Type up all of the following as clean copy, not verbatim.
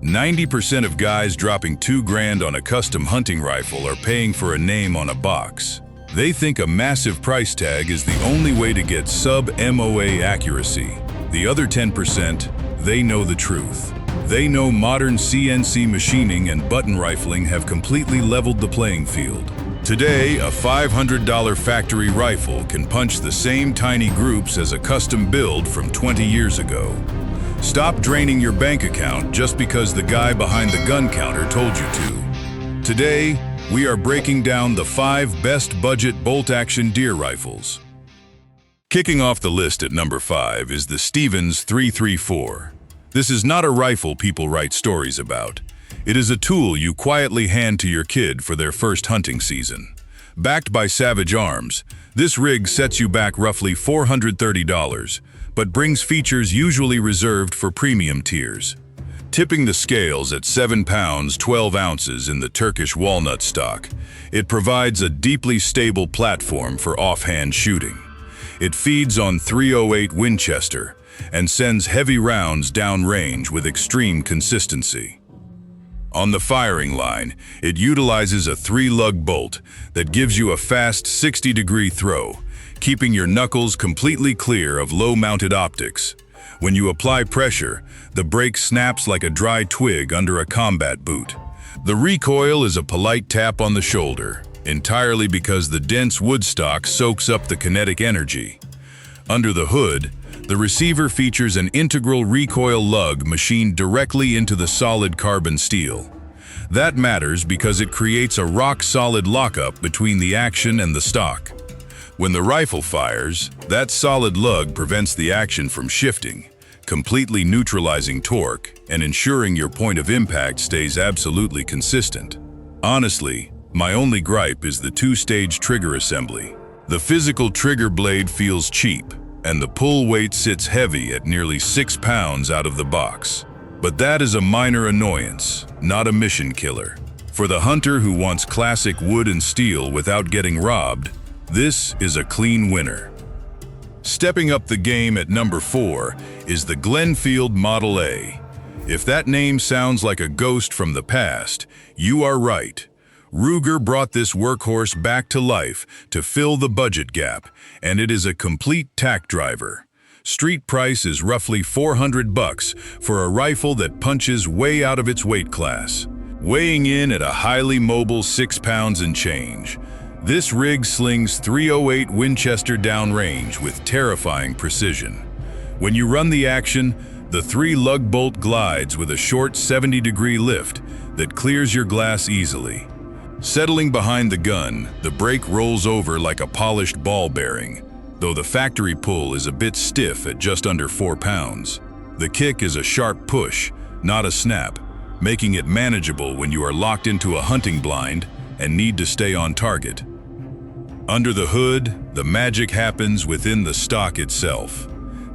90% of guys dropping $2,000 on a custom hunting rifle are paying for a name on a box. They think a massive price tag is the only way to get sub-MOA accuracy. The other 10%, they know the truth. They know modern CNC machining and button rifling have completely leveled the playing field. Today, a $500 factory rifle can punch the same tiny groups as a custom build from 20 years ago. Stop draining your bank account just because the guy behind the gun counter told you to. Today, we are breaking down the 5 best budget bolt-action deer rifles. Kicking off the list at number 5 is the Stevens 334. This is not a rifle people write stories about. It is a tool you quietly hand to your kid for their first hunting season. Backed by Savage Arms, this rig sets you back roughly $430, but brings features usually reserved for premium tiers. Tipping the scales at 7 pounds 12 ounces in the Turkish walnut stock, it provides a deeply stable platform for offhand shooting. It feeds on .308 Winchester and sends heavy rounds downrange with extreme consistency. On the firing line, it utilizes a 3-lug bolt that gives you a fast 60-degree throw, keeping your knuckles completely clear of low-mounted optics. When you apply pressure, the break snaps like a dry twig under a combat boot. The recoil is a polite tap on the shoulder, entirely because the dense wood stock soaks up the kinetic energy. Under the hood, the receiver features an integral recoil lug machined directly into the solid carbon steel. That matters because it creates a rock-solid lockup between the action and the stock. When the rifle fires, that solid lug prevents the action from shifting, completely neutralizing torque and ensuring your point of impact stays absolutely consistent. Honestly, my only gripe is the 2-stage trigger assembly. The physical trigger blade feels cheap, and the pull weight sits heavy at nearly 6 pounds out of the box. But that is a minor annoyance, not a mission killer. For the hunter who wants classic wood and steel without getting robbed, this is a clean winner. Stepping up the game at number 4 is the Glenfield Model A. If that name sounds like a ghost from the past, you are right. Ruger brought this workhorse back to life to fill the budget gap, and it is a complete tack driver. Street price is roughly $400 for a rifle that punches way out of its weight class. Weighing in at a highly mobile 6 pounds and change, this rig slings .308 Winchester downrange with terrifying precision. When you run the action, the 3-lug bolt glides with a short 70-degree lift that clears your glass easily. Settling behind the gun, the brake rolls over like a polished ball bearing, though the factory pull is a bit stiff at just under 4 pounds. The kick is a sharp push, not a snap, making it manageable when you are locked into a hunting blind and need to stay on target. Under the hood, the magic happens within the stock itself.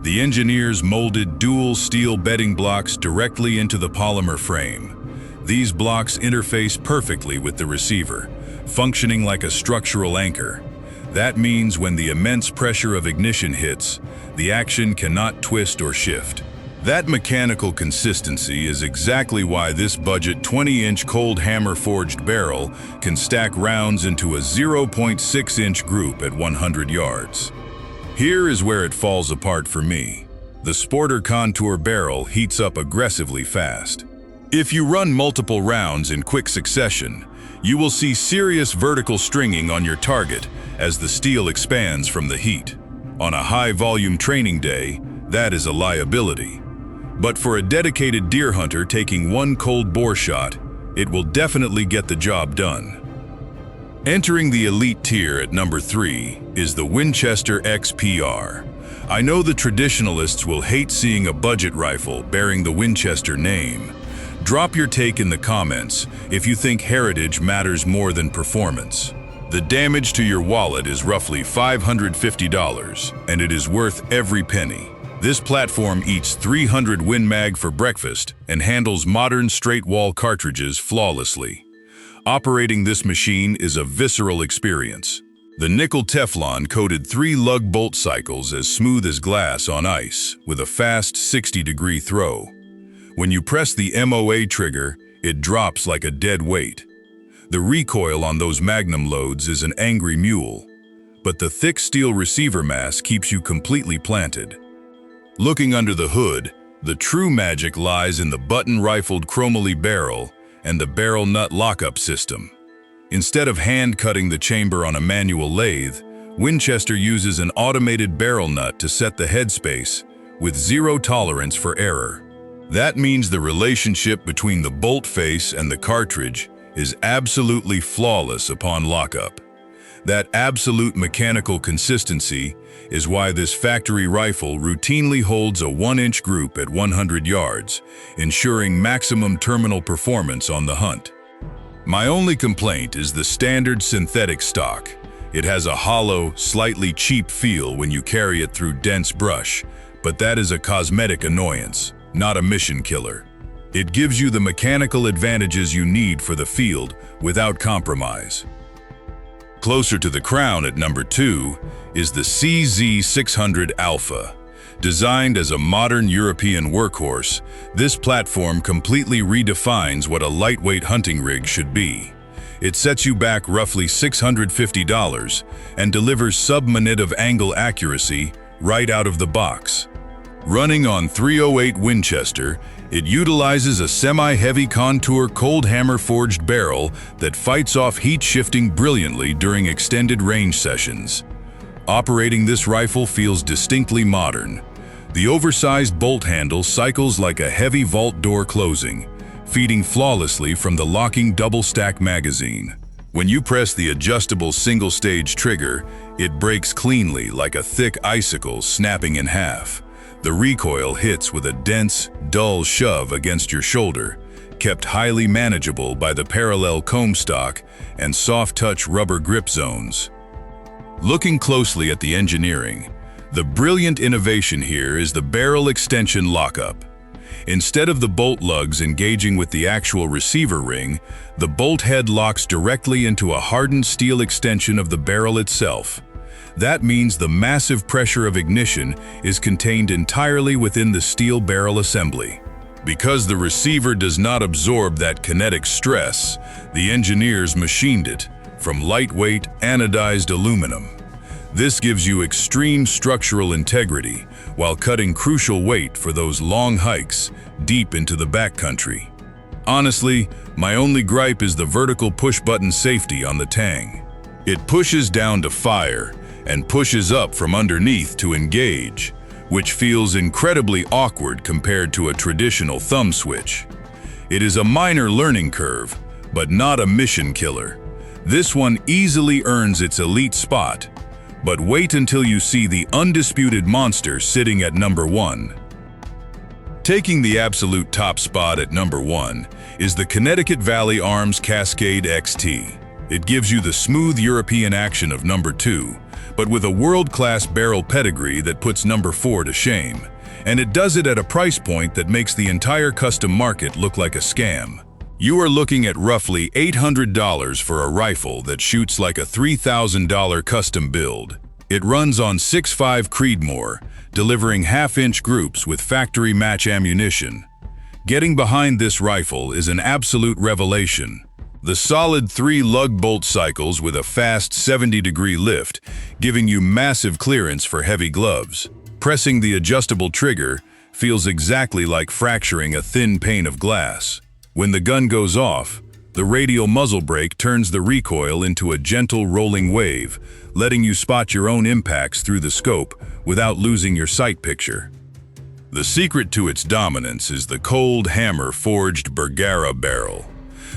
The engineers molded dual steel bedding blocks directly into the polymer frame. These blocks interface perfectly with the receiver, functioning like a structural anchor. That means when the immense pressure of ignition hits, the action cannot twist or shift. That mechanical consistency is exactly why this budget 20-inch cold hammer forged barrel can stack rounds into a 0.6-inch group at 100 yards. Here is where it falls apart for me. The Sporter Contour barrel heats up aggressively fast. If you run multiple rounds in quick succession, you will see serious vertical stringing on your target as the steel expands from the heat. On a high-volume training day, that is a liability. But for a dedicated deer hunter taking one cold bore shot, it will definitely get the job done. Entering the elite tier at number 3 is the Winchester XPR. I know the traditionalists will hate seeing a budget rifle bearing the Winchester name. Drop your take in the comments if you think heritage matters more than performance. The damage to your wallet is roughly $550, and it is worth every penny. This platform eats 300 Win Mag for breakfast and handles modern straight-wall cartridges flawlessly. Operating this machine is a visceral experience. The nickel Teflon coated 3-lug bolt cycles as smooth as glass on ice with a fast 60-degree throw. When you press the MOA trigger, it drops like a dead weight. The recoil on those Magnum loads is an angry mule, but the thick steel receiver mass keeps you completely planted. Looking under the hood, the true magic lies in the button-rifled chromoly barrel and the barrel nut lockup system. Instead of hand-cutting the chamber on a manual lathe, Winchester uses an automated barrel nut to set the headspace with zero tolerance for error. That means the relationship between the bolt face and the cartridge is absolutely flawless upon lockup. That absolute mechanical consistency is why this factory rifle routinely holds a 1-inch group at 100 yards, ensuring maximum terminal performance on the hunt. My only complaint is the standard synthetic stock. It has a hollow, slightly cheap feel when you carry it through dense brush, but that is a cosmetic annoyance, not a mission killer. It gives you the mechanical advantages you need for the field without compromise. Closer to the crown at number 2 is the CZ600 Alpha. Designed as a modern European workhorse, this platform completely redefines what a lightweight hunting rig should be. It sets you back roughly $650 and delivers sub-minute of angle accuracy right out of the box. Running on 308 Winchester, it utilizes a semi-heavy contour cold hammer forged barrel that fights off heat shifting brilliantly during extended range sessions. Operating this rifle feels distinctly modern. The oversized bolt handle cycles like a heavy vault door closing, feeding flawlessly from the locking double-stack magazine. When you press the adjustable single-stage trigger, it breaks cleanly like a thick icicle snapping in half. The recoil hits with a dense, dull shove against your shoulder, kept highly manageable by the parallel comb stock and soft-touch rubber grip zones. Looking closely at the engineering, the brilliant innovation here is the barrel extension lockup. Instead of the bolt lugs engaging with the actual receiver ring, the bolt head locks directly into a hardened steel extension of the barrel itself. That means the massive pressure of ignition is contained entirely within the steel barrel assembly. Because the receiver does not absorb that kinetic stress, the engineers machined it from lightweight anodized aluminum. This gives you extreme structural integrity while cutting crucial weight for those long hikes deep into the backcountry. Honestly, my only gripe is the vertical push-button safety on the Tang. It pushes down to fire and pushes up from underneath to engage, which feels incredibly awkward compared to a traditional thumb switch. It is a minor learning curve, but not a mission killer. This one easily earns its elite spot, but wait until you see the undisputed monster sitting at number 1. Taking the absolute top spot at number 1 is the Connecticut Valley Arms Cascade XT. It gives you the smooth European action of number 2, but with a world-class barrel pedigree that puts number 4 to shame. And it does it at a price point that makes the entire custom market look like a scam. You are looking at roughly $800 for a rifle that shoots like a $3,000 custom build. It runs on 6.5 Creedmoor, delivering half-inch groups with factory match ammunition. Getting behind this rifle is an absolute revelation. The solid 3 lug bolt cycles with a fast 70-degree lift, giving you massive clearance for heavy gloves. Pressing the adjustable trigger feels exactly like fracturing a thin pane of glass. When the gun goes off, the radial muzzle brake turns the recoil into a gentle rolling wave, letting you spot your own impacts through the scope without losing your sight picture. The secret to its dominance is the cold hammer forged Bergara barrel.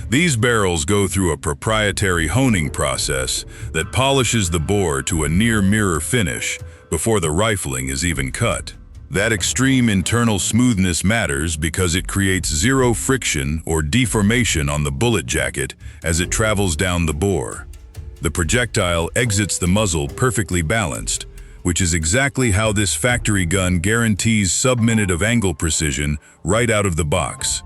These barrels go through a proprietary honing process that polishes the bore to a near-mirror finish before the rifling is even cut. That extreme internal smoothness matters because it creates zero friction or deformation on the bullet jacket as it travels down the bore. The projectile exits the muzzle perfectly balanced, which is exactly how this factory gun guarantees sub-minute of angle precision right out of the box.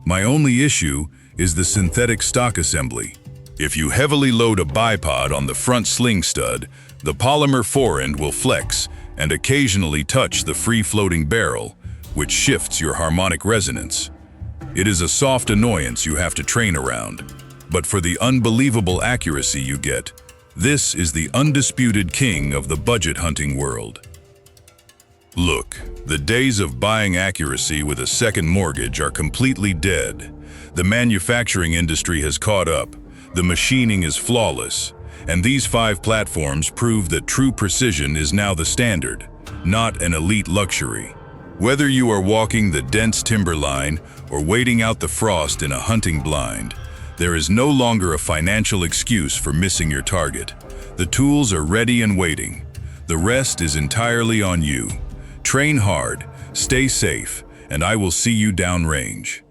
My only issue is the synthetic stock assembly. If you heavily load a bipod on the front sling stud, the polymer forend will flex and occasionally touch the free-floating barrel, which shifts your harmonic resonance. It is a soft annoyance you have to train around, but for the unbelievable accuracy you get, this is the undisputed king of the budget hunting world. Look, the days of buying accuracy with a second mortgage are completely dead. The manufacturing industry has caught up, the machining is flawless, and these 5 platforms prove that true precision is now the standard, not an elite luxury. Whether you are walking the dense timberline or waiting out the frost in a hunting blind, there is no longer a financial excuse for missing your target. The tools are ready and waiting. The rest is entirely on you. Train hard, stay safe, and I will see you downrange.